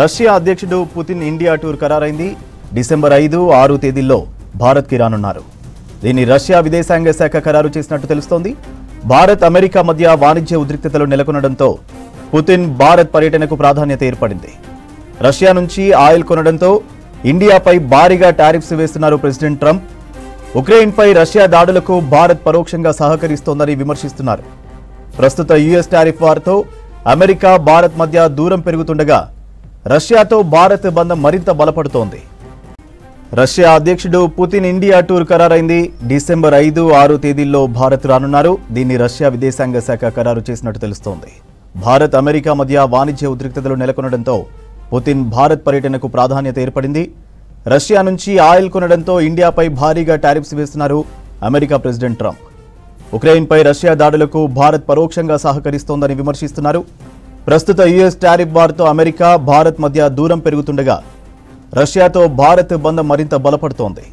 Russia అధ్యక్షుడు Putin India tour ఖరారైంది. December 5, 6 తేదీల్లో భారత్కి రానున్నారు. దీన్ని రష్యా విదేశాంగ శాఖ ఖరారు చేసినట్టు తెలుస్తోంది. భారత్ అమెరికా మధ్య వాణిజ్య ఉద్రిక్తతలు నెలకొనడంతో పుతిన్ భారత్ పర్యటనకు ప్రాధాన్యత ఏర్పడింది. రష్యా నుంచి ఆయిల్ కొనడంతో ఇండియాపై భారీగా టారిఫ్స్ వేస్తున్నారు ప్రెసిడెంట్ ట్రంప్. ఉక్రెయిన్పై రష్యా దాడులకు భారత్ పరోక్షంగా సహకరిస్తోందని విమర్శిస్తున్నారు. ప్రస్తుత యుఎస్ టారిఫ్ వార్తో అమెరికా భారత్ మధ్య దూరం పెరుగుతుండగా రష్యాతో భారత్ బంధం మరింత బలపడుతోంది. రష్యా అధ్యక్షుడు పుతిన్ ఇండియా టూర్ ఖరారైంది. డిసెంబర్ 5, 6 తేదీల్లో భారత్ రానున్నారు. దీన్ని రష్యా విదేశాంగ శాఖ ఖరారు చేసినట్టు తెలుస్తోంది. భారత్ అమెరికా మధ్య వాణిజ్య ఉద్రిక్తతలు నెలకొనడంతో పుతిన్ భారత్ పర్యటనకు ప్రాధాన్యత ఏర్పడింది. రష్యా నుంచి ఆయిల్ కొనడంతో ఇండియాపై భారీగా టారిఫ్స్ వేస్తున్నారు అమెరికా ప్రెసిడెంట్ ట్రంప్. ఉక్రెయిన్పై రష్యా దాడులకు భారత్ పరోక్షంగా సహకరిస్తోందని విమర్శిస్తున్నారు. ప్రస్తుత యుఎస్ టారిఫ్ వార్తో అమెరికా భారత్ మధ్య దూరం పెరుగుతుండగా రష్యాతో భారత్ బంధం మరింత బలపడుతోంది.